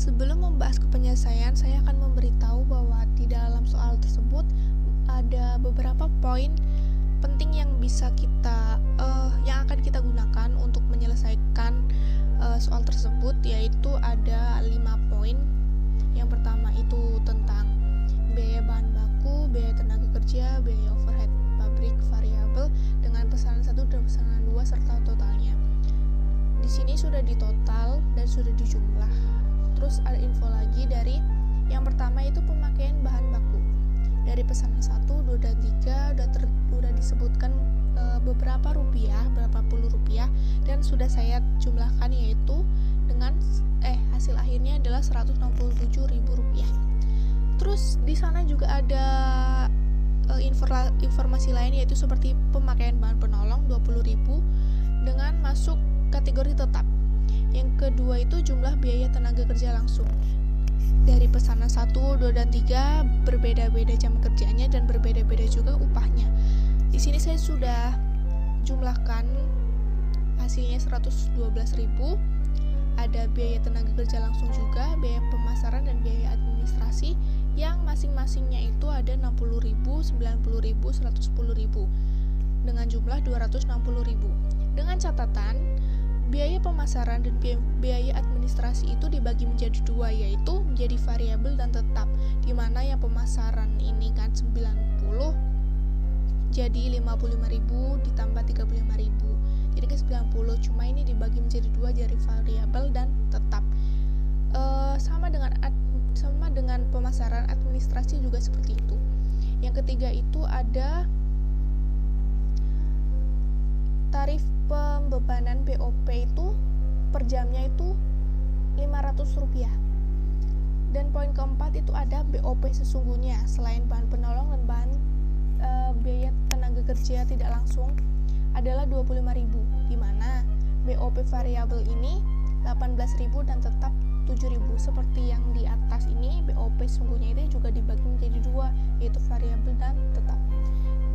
Sebelum membahas penyelesaian, saya akan memberitahu bahwa di dalam soal tersebut ada beberapa poin penting yang yang akan kita gunakan untuk menyelesaikan soal tersebut, yaitu ada 5 poin. Yang pertama itu tentang biaya bahan baku, biaya tenaga kerja, biaya overhead pabrik variabel dengan pesanan 1 dan pesanan 2 serta totalnya. Di sini sudah ditotal dan sudah dijumlah. Terus ada info lagi dari yang pertama itu pemakaian bahan baku. Dari pesanan 1, 2, dan 3 udah disebutkan beberapa puluh rupiah, dan sudah saya jumlahkan, yaitu dengan hasil akhirnya adalah Rp167.000. Terus di sana juga ada informasi lain, yaitu seperti pemakaian bahan penolong 20.000 dengan masuk kategori tetap. Yang kedua itu jumlah biaya tenaga kerja langsung. Dari pesanan 1, 2, dan 3 berbeda-beda jam kerjanya dan berbeda-beda juga upahnya. Di sini saya sudah jumlahkan hasilnya 112.000. Ada biaya tenaga kerja langsung juga, biaya pemasaran dan biaya administrasi yang masing-masingnya itu ada 60.000, 90.000, 110.000 dengan jumlah 260.000. Dengan catatan biaya pemasaran dan biaya administrasi itu dibagi menjadi 2, yaitu menjadi variabel dan tetap, di mana yang pemasaran ini kan 90, jadi 55.000 ditambah 35.000, jadi ke 90, cuma ini dibagi menjadi 2, jadi variabel dan tetap. Sama dengan pemasaran, administrasi juga seperti itu. Yang ketiga itu ada tarif pembebanan BOP itu per jamnya itu Rp500. Dan poin keempat itu ada BOP sesungguhnya selain bahan penolong dan bahan biaya tenaga kerja tidak langsung adalah 25.000, di mana BOP variabel ini 18.000 dan tetap 7.000. Seperti yang di atas ini, BOP sesungguhnya itu juga dibagi menjadi 2, yaitu variabel dan tetap.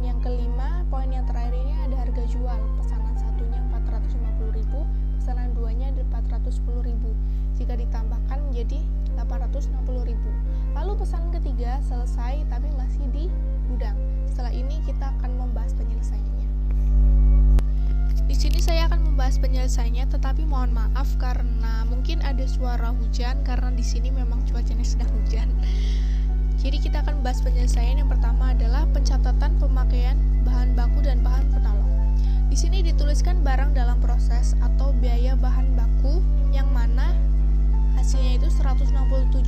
Yang kelima, poin yang terakhir ini ada harga jual. Pesanan satunya 450.000, pesanan 2-nya 410.000. Jika ditambahkan menjadi 860.000. Lalu pesanan ketiga selesai tapi masih di gudang. Setelah ini kita akan membahas penyelesaiannya. Di sini saya akan membahas penyelesaiannya, tetapi mohon maaf karena mungkin ada suara hujan karena di sini memang cuacanya sedang hujan. Jadi kita akan membahas penyelesaian. Yang pertama adalah pencatatan pemakaian bahan baku dan bahan penolong. Di sini dituliskan barang dalam proses atau biaya bahan baku yang mana hasilnya itu 167.000.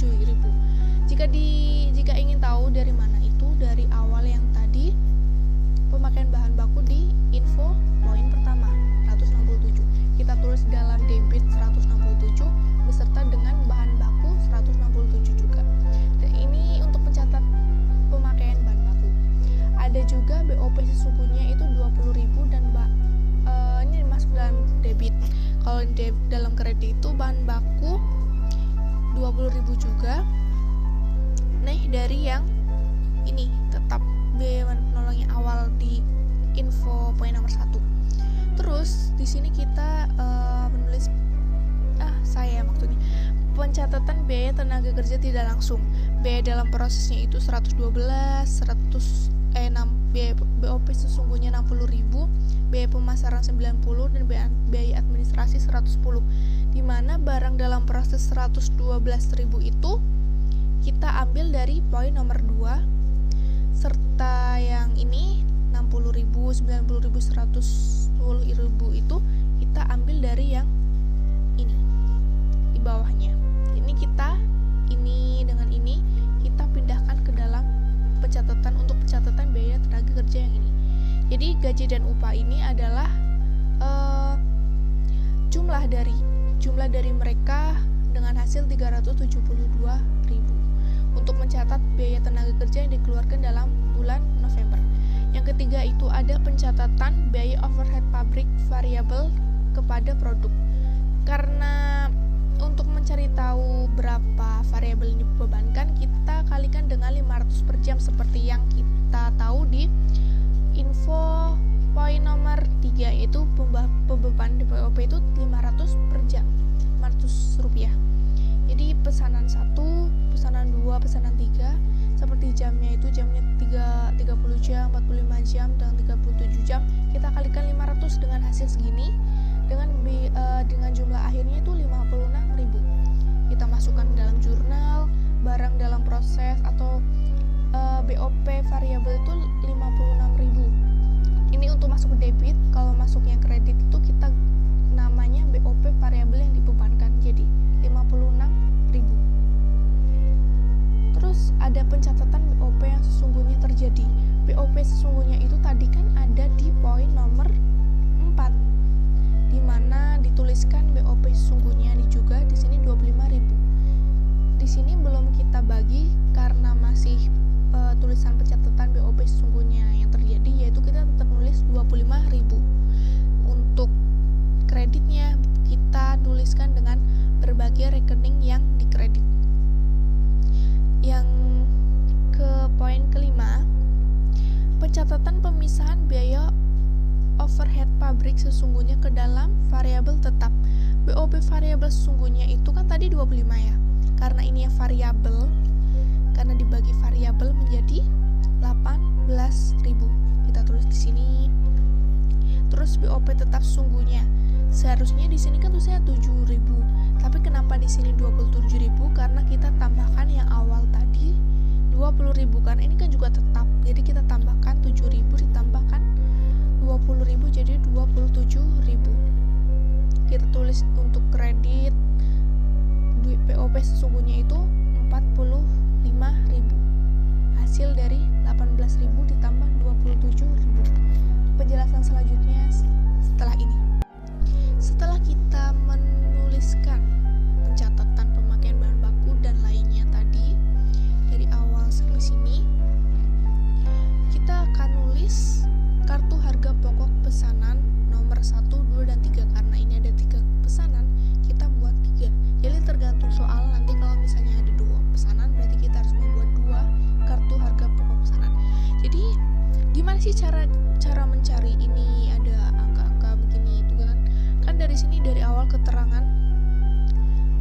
Jika ingin tahu dari mana itu, dari awal yang tadi pemakaian bahan baku di info poin pertama 167. Kita tulis dalam debit 167 beserta dengan bahan baku 167 juga. Dan ini untuk mencatat pemakaian bahan baku. Ada juga BOP sesungguhnya itu 20.000 dan ini masuk dalam debit. Kalau dalam kredit itu bahan baku 20.000 juga. Nah, dari yang ini tetap biaya penolongnya awal di info poin nomor 1. Terus di sini kita menulis pencatatan biaya tenaga kerja tidak langsung. Biaya dalam prosesnya itu 112, biaya BOP sesungguhnya 60.000, biaya pemasaran 90 dan biaya administrasi 110. Di mana barang dalam proses 112.000 itu kita ambil dari poin nomor 2, serta yang ini 60.000, 90.000, 110.000 itu kita ambil dari yang ini di bawahnya. Ini dengan ini kita pindahkan ke dalam untuk pencatatan biaya tenaga kerja yang ini. Jadi gaji dan upah ini adalah jumlah dari mereka dengan hasil 372.000 untuk mencatat biaya tenaga kerja yang dikeluarkan dalam bulan November. Yang ketiga itu ada pencatatan biaya overhead pabrik variabel kepada produk. Karena untuk mencari tahu berapa variabel ini dibebankan, kita kalikan dengan 500 per jam seperti yang kita tahu di info poin nomor 3, yaitu pembebanan di BOP itu 500 per jam, Rp500. Jadi pesanan 1, pesanan 2, pesanan 3 seperti jamnya itu jamnya 30 jam, 45 jam, dan 37 jam. Kita kalikan 500 dengan hasil segini, dengan jumlah akhirnya itu 56.000. Kita masukkan dalam jurnal, barang dalam proses, atau BOP variabel itu 56.000. Ini untuk masuk ke debit. Kalau masuk yang kredit itu kita namanya BOP variabel yang dibebankan, jadi 56.000. Terus ada pencatatan BOP yang sesungguhnya terjadi. BOP sesungguhnya itu tadi kan ada di poin nomor 4, di mana dituliskan BOP sesungguhnya juga di sini 25.000. Di sini belum kita bagi karena masih tulisan pencatatan BOP sesungguhnya yang terjadi, yaitu kita tetap nulis 25.000. Untuk kreditnya kita tuliskan dengan berbagai rekening yang dikredit. Yang ke poin kelima, pencatatan pemisahan biaya overhead pabrik sesungguhnya ke dalam variabel tetap. BOP variabel sesungguhnya itu kan tadi 25 ya. Karena ini yang variabel, karena dibagi variabel menjadi 18.000. Kita tulis di sini. Terus BOP tetap sesungguhnya. Seharusnya di sini kan tulisnya 7.000. Tapi kenapa di sini 27.000? Karena kita tambahkan yang awal tadi 20.000, karena ini kan juga tetap. Jadi kita tambahkan 7.000 ditambahkan 20.000 jadi 27.000. Kita tulis untuk kredit BOP sesungguhnya itu 45.000. Hasil dari 18.000 ditambah 27.000. Penjelasan selanjutnya setelah ini. Setelah kita menuliskan pencatatan pemakaian bahan baku dan lainnya tadi dari awal sampai sini, kita akan nulis kartu harga pokok pesanan nomor 1, 2, dan 3. Karena ini ada 3 pesanan, kita buat 3. Jadi tergantung soal, nanti kalau misalnya ada 2 pesanan berarti kita harus membuat 2 kartu harga pokok pesanan. Jadi gimana sih cara mencari ini? Ada angka-angka begini itu kan dari sini, dari awal keterangan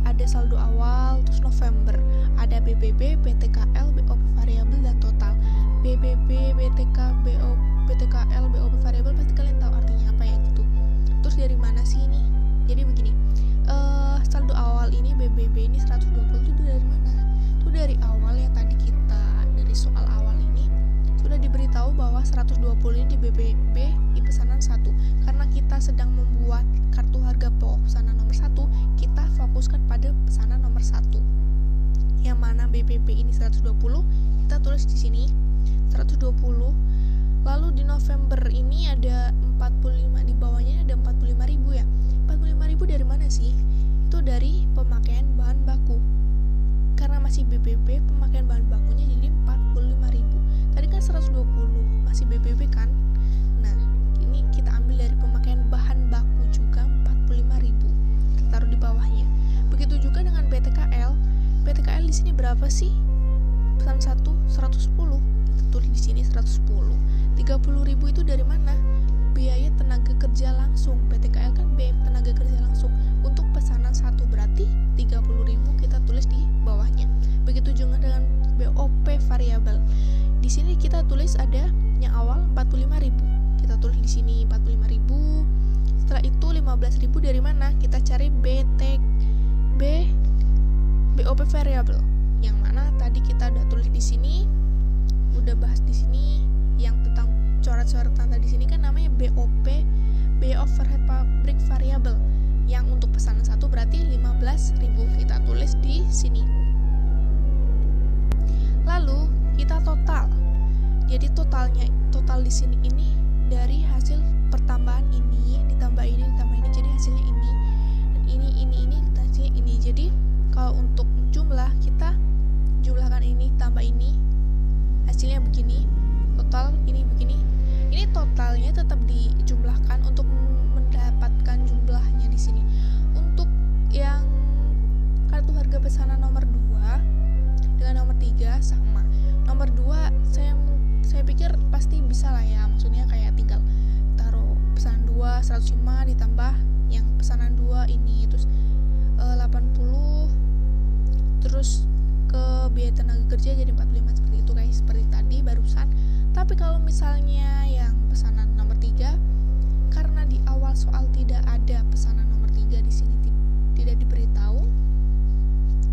ada saldo awal, terus November ada BBB, BTKL, BOP variabel, dan total. BBB, BTKL, BOP variabel pasti kalian tahu artinya apa ya gitu. Terus dari mana sih ini? Jadi begini, saldo awal ini BBB ini 120 itu dari mana? Itu dari awal yang tadi kita, dari soal awal ini sudah diberitahu bahwa 120 ini di BBB di pesanan 1. Karena kita sedang membuat kartu harga pokok pesanan nomor 1, kita fokuskan pada pesanan nomor 1. Yang mana BBB ini 120, kita tulis di sini 120. Lalu di November ini ada 45, di bawahnya ada 45.000 ya. 45.000 dari mana sih? Itu dari pemakaian bahan baku. Karena masih BBB, pemakaian bahan bakunya jadi 45.000. Tadi kan 120, masih BBB kan? Nah, ini kita ambil dari pemakaian bahan baku juga 45.000. Kita taruh di bawahnya. Begitu juga dengan BTKL. BTKL di sini berapa sih? Pesan 1 110. Kita tulis di sini 110. 30.000 itu dari mana? Biaya tenaga kerja langsung. BTKL kan biaya tenaga kerja langsung. Untuk pesanan 1 berarti 30.000, kita tulis di bawahnya. Begitu juga dengan BOP variabel. Di sini kita tulis ada yang awal 45.000. Kita tulis di sini 45.000. Setelah itu 15.000 dari mana? Kita cari BOP variabel. Yang mana tadi kita udah tulis di sini, udah bahas di sini yang tentang coret-coretan tadi sini kan namanya BOP, biaya overhead pabrik variabel. Yang untuk pesanan 1 berarti 15.000. Kita tulis di sini. Lalu kita total. Jadi total di sini ini dari hasil pertambahan ini ditambah ini jadi hasilnya ini. Dan ini hasilnya ini. Jadi kalau untuk jumlah kita jumlahkan ini tambah ini, hasilnya begini. Total ini begini. Ini totalnya tetap dijumlahkan untuk mendapatkan jumlahnya di sini. Untuk yang kartu harga pesanan nomor 2 dengan nomor 3 sama. Nomor 2 saya pikir pasti bisa lah ya. Maksudnya kayak tinggal taruh pesanan 2 105 ditambah yang pesanan 2 ini, terus 80 terus ke biaya tenaga kerja jadi 45 seperti itu guys, seperti tadi barusan. Tapi kalau misalnya yang pesanan nomor 3, karena di awal soal tidak ada pesanan nomor 3 di sini tidak diberitahu.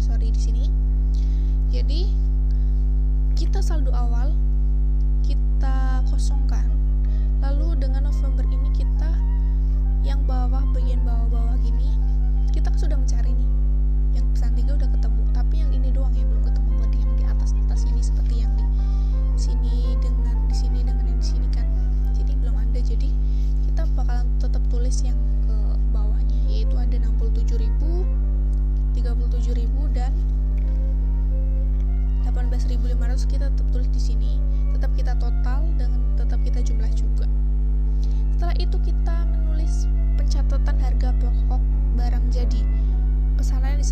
Sorry di sini. Jadi kita saldo awal kita kosongkan. Lalu dengan November ini kita yang bagian bawah-bawah gini kita sudah mencari nih. Yang pesan 3 udah ketemu, tapi yang ini doang yang belum ketemu buat yang di atas ini seperti yang di sini dengan di sini dengan yang di sini kan. Jadi belum ada. Jadi kita bakalan tetap tulis yang ke bawahnya, yaitu ada 67.000, 37.000 dan 18.500 kita tetap tulis di sini. Tetap kita total dengan tetap kita jumlah juga. Setelah itu kita menulis pencatatan harga pokok barang jadi. Pesanan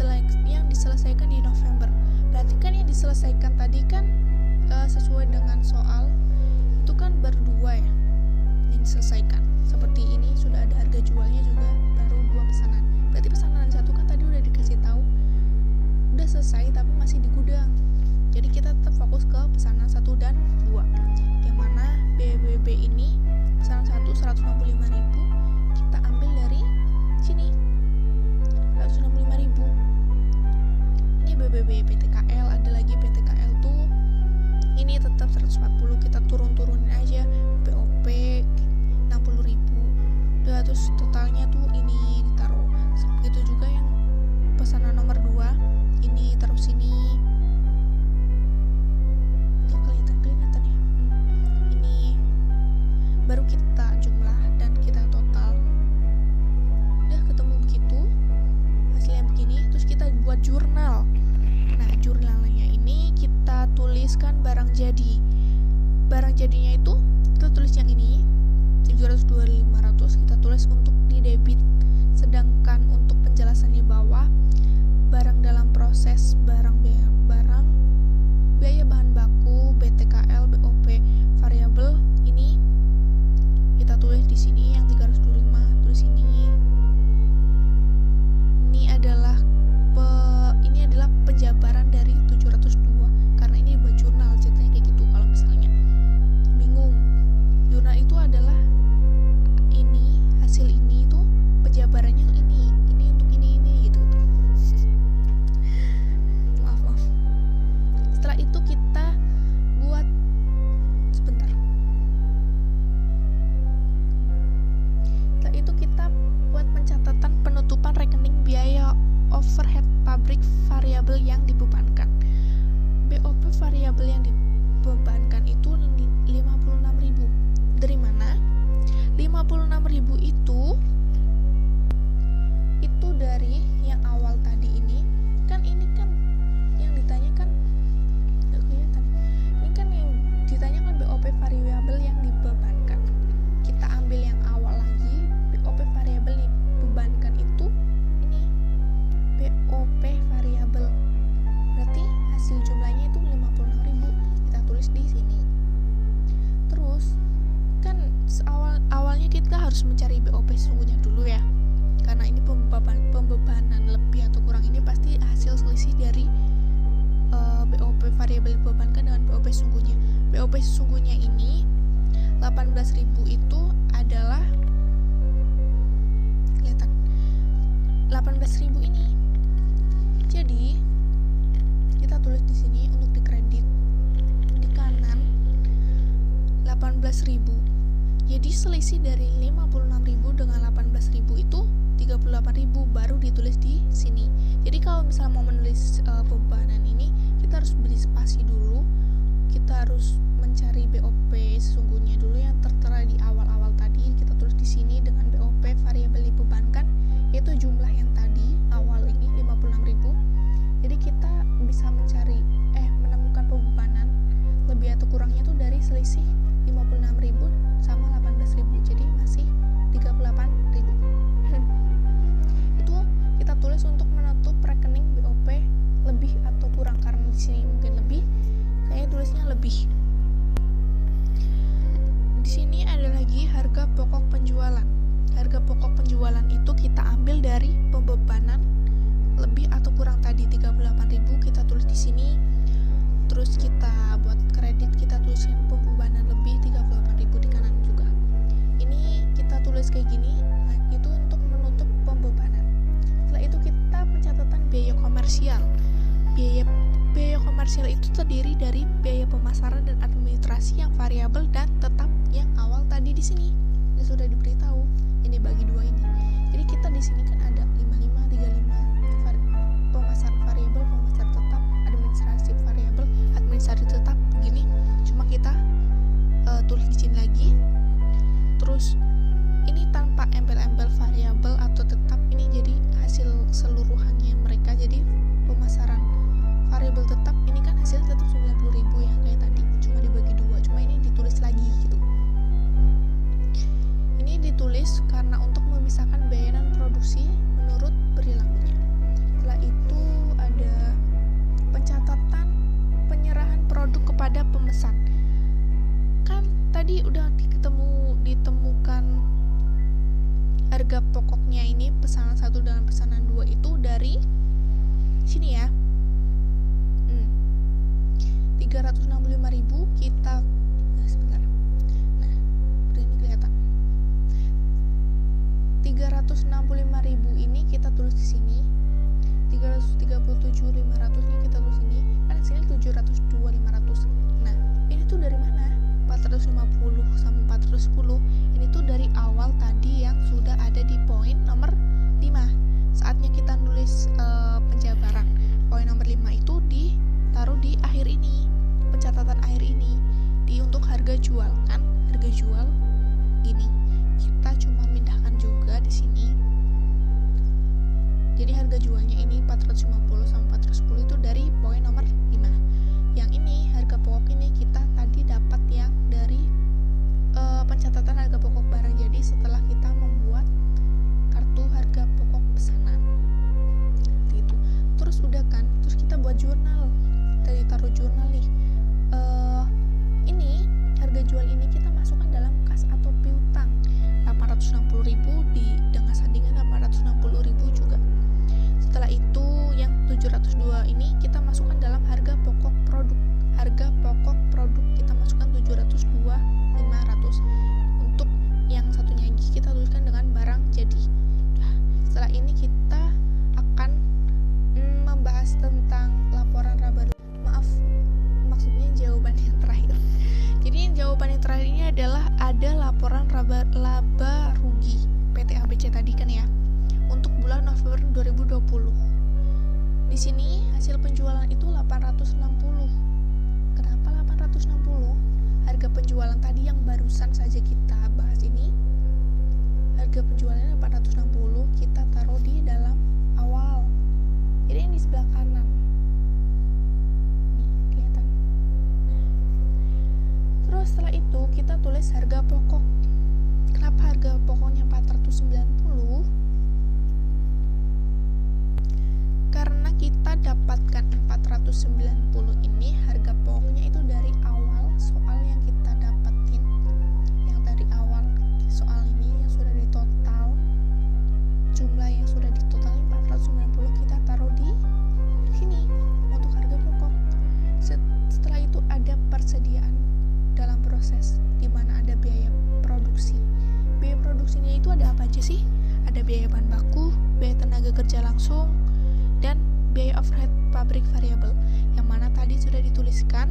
yang diselesaikan di November. Berarti kan yang diselesaikan tadi kan sesuai dengan soal itu kan baru 2 ya yang diselesaikan. Seperti ini sudah ada harga jualnya juga baru 2 pesanan. Berarti pesanan 1 kan tadi udah dikasih tahu udah selesai tapi masih di gudang. Jadi kita tetap fokus ke pesanan 1 dan 2. Yang mana BBB ini pesanan 1 165.000 kita ambil dari sini. 165.000. Ini BBB PTKL, ada lagi PTKL tuh. Ini tetap 140, kita turun-turunin aja. BOP 60.000. Udah terus totalnya tuh ini ditaruh. Begitu juga yang pesanan nomor 2. Ini taruh sini. Nggak kelihatan ya. Ini baru kita jumlah dan kita total. Udah ketemu begitu. Hasilnya begini, terus kita buat jurnal. Nah, jurnalnya ini kita tuliskan barang jadi. Barang jadinya itu kita tulis yang ini 702.500 kita tulis untuk di debit. Sedangkan untuk penjelasannya bawah barang dalam proses, barang biaya bahan baku, BTKL, BOP variabel ini kita tulis di sini yang 325 tulis ini. Ini adalah penjabaran dari 702 karena ini buat jurnal ceritanya kayak gitu. Kalau misalnya bingung, jurnal itu adalah ini hasil ini tuh penjabarannya tuh ini untuk ini gitu. maaf. Setelah itu kita buat sebentar. Setelah itu kita buat pencatatan penutupan rekening biaya overhead pabrik variabel yang dibebankan. BOP variabel yang dibebankan itu 56.000. Dari mana? 56.000 itu dari yang awal tadi ini kan yang ditanyakan nggak kelihatan. Ini kan yang ditanyakan BOP variabel yang dibebankan. Kita ambil yang awal lagi, BOP variabel dibebankan itu BOP variabel. Berarti hasil jumlahnya itu 56.000. Kita tulis di sini. Terus kan awalnya kita harus mencari BOP sesungguhnya dulu ya. Karena ini pembebanan lebih atau kurang ini pasti hasil selisih dari BOP variabel dibebankan dengan BOP sesungguhnya. BOP sesungguhnya ini 18.000 itu adalah kelihatan 18.000 ini. Jadi kita tulis di sini untuk dikredit di kanan 18.000. Jadi selisih dari 56.000 dengan 18.000 itu 38.000 baru ditulis di sini. Jadi kalau misalnya mau menulis pembebanan ini kita harus beri spasi dulu. Kita harus mencari BOP sesungguhnya dulu yang tertera di awal-awal tadi. Kita tulis di sini dengan BOP variabel dibebankan yaitu jumlah yang tadi awal ini 56.000. Jadi kita bisa menemukan pembebanan lebih atau kurangnya itu dari selisih 56.000 sama 18.000. Jadi masih 38.000. Itu kita tulis untuk menutup rekening BOP lebih atau kurang, karena di sini mungkin lebih, kayaknya tulisnya lebih. Di sini ada lagi harga pokok penjualan. Harga pokok penjualan itu kita ambil dari pembebanan lebih atau kurang tadi 38.000 kita tulis di sini. Terus kita buat kredit, kita tuliskan pembebanan lebih 38.000 di kanan juga. Ini kita tulis kayak gini, itu untuk menutup pembebanan. Setelah itu kita pencatatan biaya komersial. Biaya komersial itu terdiri dari biaya pemasaran dan administrasi yang variabel dan tetap yang awal tadi di sini. Ini sudah diberitahu. Ini bagi dua ini. Jadi kita di sini kan ada 55, 35 pemasaran variabel, pemasaran tetap, administrasi variabel, administrasi tetap begini. Cuma kita tulis di sini lagi. Terus ini tanpa embel-embel variabel atau tetap, ini jadi hasil seluruhannya mereka. Jadi pemasaran variabel tetap ini kan hasil tetap 90.000 ya kayak tadi, cuma dibagi dua, cuma ini ditulis lagi gitu. Ini ditulis karena untuk memisahkan biaya dan produksi menurut perilakunya. Setelah itu ada pencatatan penyerahan produk kepada pemesan. Kan tadi udah ditemukan harga pokoknya ini pesanan 1 dengan pesanan 2 itu dari sini ya. 365.000 kita sebentar. Nah, udah ini kelihatan. 365.000 ini kita tulis di sini. 337.500 ini kita tulis ini. Kan di sini 702.500. Nah, ini tuh dari mana? 450 sama 410. Ini tuh dari awal tadi yang sudah ada di poin nomor 5. Saatnya kita nulis penjabaran. Poin nomor 5 itu ditaruh di akhir ini. Pencatatan akhir ini untuk harga jual, kan harga jual gini, kita cuma pindahkan juga di sini. Jadi harga jualnya ini 450 sama 410 itu dari poin nomor 5. Yang ini harga pokok ini kita tadi dapat yang dari pencatatan harga pokok barang. Jadi setelah kita membuat kartu harga pokok pesanan gitu. Terus udah kan, terus kita buat jurnal. Tadi taruh jurnal nih. Ini harga jual ini kita masukkan dalam kas atau piutang. 860.000 dengan sandingan 860.000 juga. Setelah itu yang 702 ini kita masukkan dalam harga pokok produk. Harga pokok produk kita masukkan 702.500. Untuk yang satunya lagi kita tuliskan dengan barang jadi. Nah, setelah ini kita akan membahas tentang laporan laba. Maaf, maksudnya jawaban yang terakhir. Jadi jawaban yang terakhir ini adalah ada laporan laba rugi PT ABC tadi kan ya, untuk bulan November 2020. Di sini hasil penjualan itu 860. Kenapa 860? Harga penjualan tadi yang barusan saja kita bahas ini, harga penjualannya 860, kita taruh di dalam awal. Jadi ini di sebelah kanan. Nih, kelihatan. Terus setelah itu kita tulis harga pokok. Kenapa harga pokoknya 490? Karena kita dapatkan 490 ini harga pokoknya itu dari awal soal yang kita dapetin. Yang dari awal soal ini yang sudah ditotal, jumlah yang sudah ditotal 490 kita taruh di sini untuk harga pokok. Setelah itu ada persediaan dalam proses, di mana ada biaya produksi. Biaya produksinya itu ada apa aja sih? Ada biaya bahan baku, biaya tenaga kerja langsung, dan biaya overhead pabrik variabel, yang mana tadi sudah dituliskan.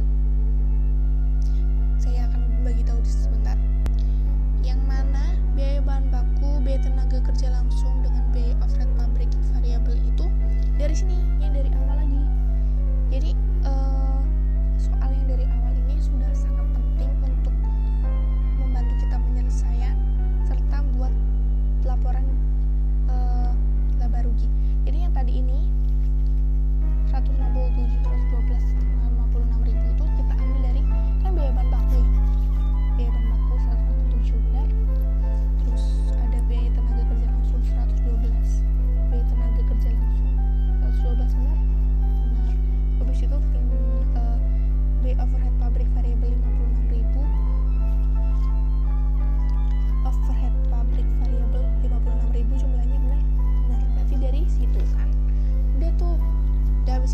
Saya akan bagi tahu sebentar. Yang mana biaya bahan baku, biaya tenaga kerja langsung dengan biaya overhead pabrik variabel itu dari sini, yang dari awal lagi. Jadi soal yang dari awal ini sudah sangat penting untuk membantu kita penyelesaian serta buat laporan laba rugi. Jadi yang tadi ini 167, 112, 56.000 itu kita ambil dari kan biaya bahan baku ya. Biaya bahan baku 167 benar. Terus ada biaya tenaga kerja langsung 120.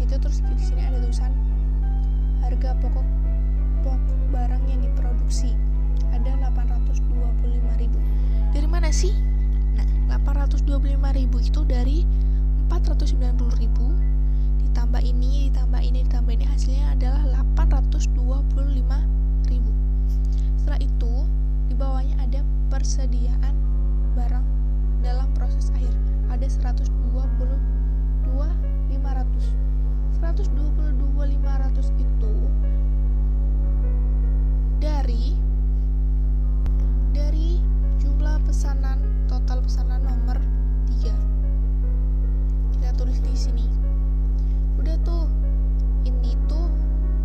itu. Terus di sini ada tulisan harga pokok barang yang diproduksi ada 825.000. Dari mana sih? Nah, 825.000 itu dari 490.000 ditambah ini hasilnya adalah 825.000. Setelah itu di bawahnya ada persediaan barang dalam proses akhir ada 122.500. 122.500 itu dari jumlah pesanan, total pesanan nomor 3. Kita tulis di sini. Udah tuh, ini tuh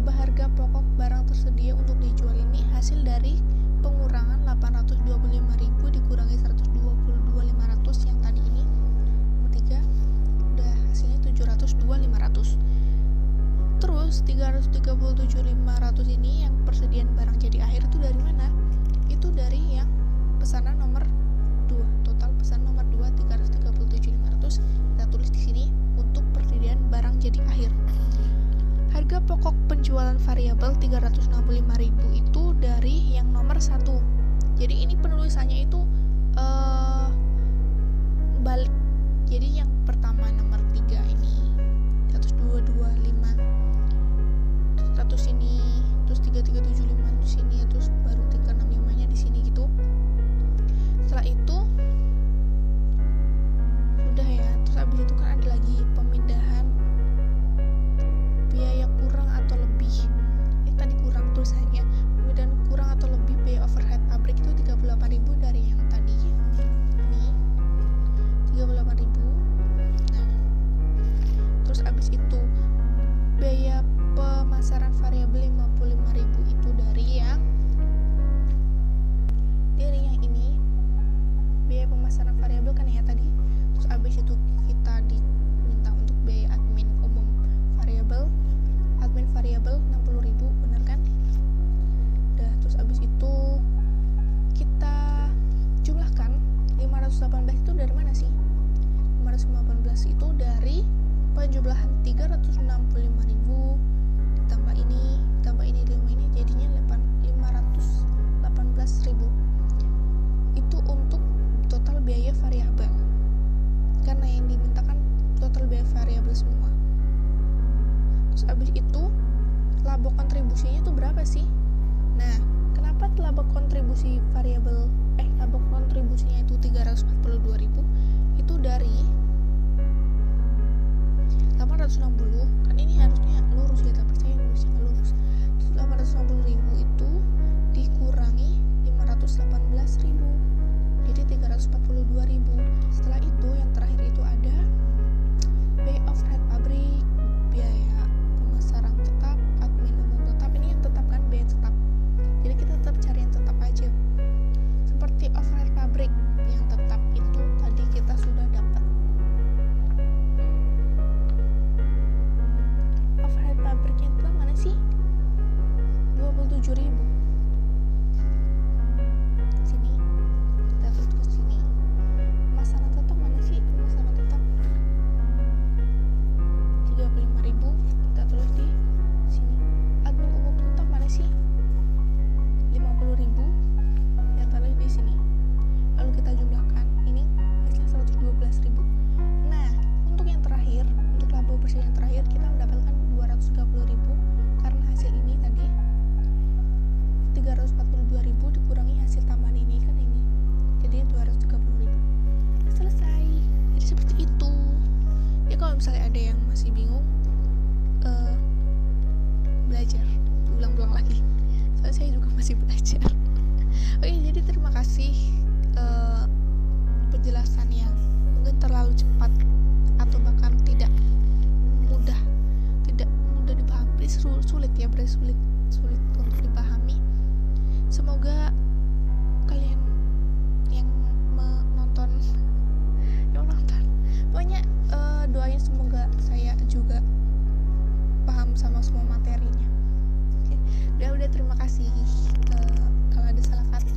harga pokok barang tersedia untuk dijual ini hasil dari pengurangan 825.000 dikurangi 122.500 yang tadi ini. Nomor 3 udah hasilnya 702.500. Terus 337.500 ini yang persediaan barang jadi akhir itu dari mana? Itu dari yang pesanan nomor 2. Total pesanan nomor 2 337.500 kita tulis di sini untuk persediaan barang jadi akhir. Harga pokok penjualan variabel 365.000 itu dari yang nomor 1. Jadi ini penulisannya itu balik. Jadi yang pertama nomor 3 ini 10225 100 ini, terus 3375 di sini, terus baru 365 nya di sini gitu. Setelah itu sudah ya. Terus habis itu kan ada lagi pemindahan biaya kurang atau lebih. Tadi kurang tulisannya. Pemindahan kurang atau lebih biaya overhead pabrik itu 38.000 dari yang tadi. Ini 38.000. Nah, terus habis itu biaya pemasaran variabel 55.000 itu dari yang ini. Biaya pemasaran variabel kan ya tadi. Terus habis itu kita diminta untuk biaya admin umum variabel. Admin variabel 60.000, benar kan? Udah, terus habis itu kita jumlahkan 518 itu dari mana sih? 518 itu dari penjumlahan 365.000 ditambah ini jadinya 518.000. Itu untuk total biaya variabel. Karena yang dimintakan total biaya variabel semua. Terus abis itu laba kontribusinya itu berapa sih? Nah, kenapa laba kontribusi variabel laba kontribusinya itu 342.000? Itu dari 860. Kan ini harusnya lurus ya, tapi saya nulisnya nggak lurus. Terus 860.000 itu dikurangi 518.000. Jadi 342.000. Setelah itu yang terakhir itu ada biaya overhead pabrik, biaya pemasaran tetap, admin umum tetap. Ini yang tetap kan, biaya tetap. Jadi kita tetap cari yang tetap aja. Seperti overhead pabrik yang tetap itu tadi kita sudah dapat. Overhead pabrik yang tetap mana sih? 27.000. Sini. Kita tulis ke sini. Pemasaran tetap mana sih? Pemasaran tetap 35.000. Kita tulis di sini. Admin umum tetap mana sih? 50.000. Kita tulis di sini. Lalu kita jumlahkan. Ini hasilnya 112.000. Nah, untuk yang terakhir, untuk laba bersih yang terakhir kita mendapatkan 230.000 karena hasil ini tadi 342.000 dikurangi hasil tambahan ini kan ini. Jadi 230.000. Nah, selesai. Jadi seperti itu. Ya kalau misalnya ada yang masih bingung, belajar, ulang-ulang lagi. Soalnya saya juga masih belajar. Oke, jadi terima kasih penjelasan yang mungkin terlalu cepat atau bahkan tidak mudah dipahami. Sulit ya, berarti sulit untuk dipahami. Semoga kalian yang menonton pokoknya doain semoga saya juga paham sama semua materinya. Oke. Udah terima kasih. Kalau ada salah kata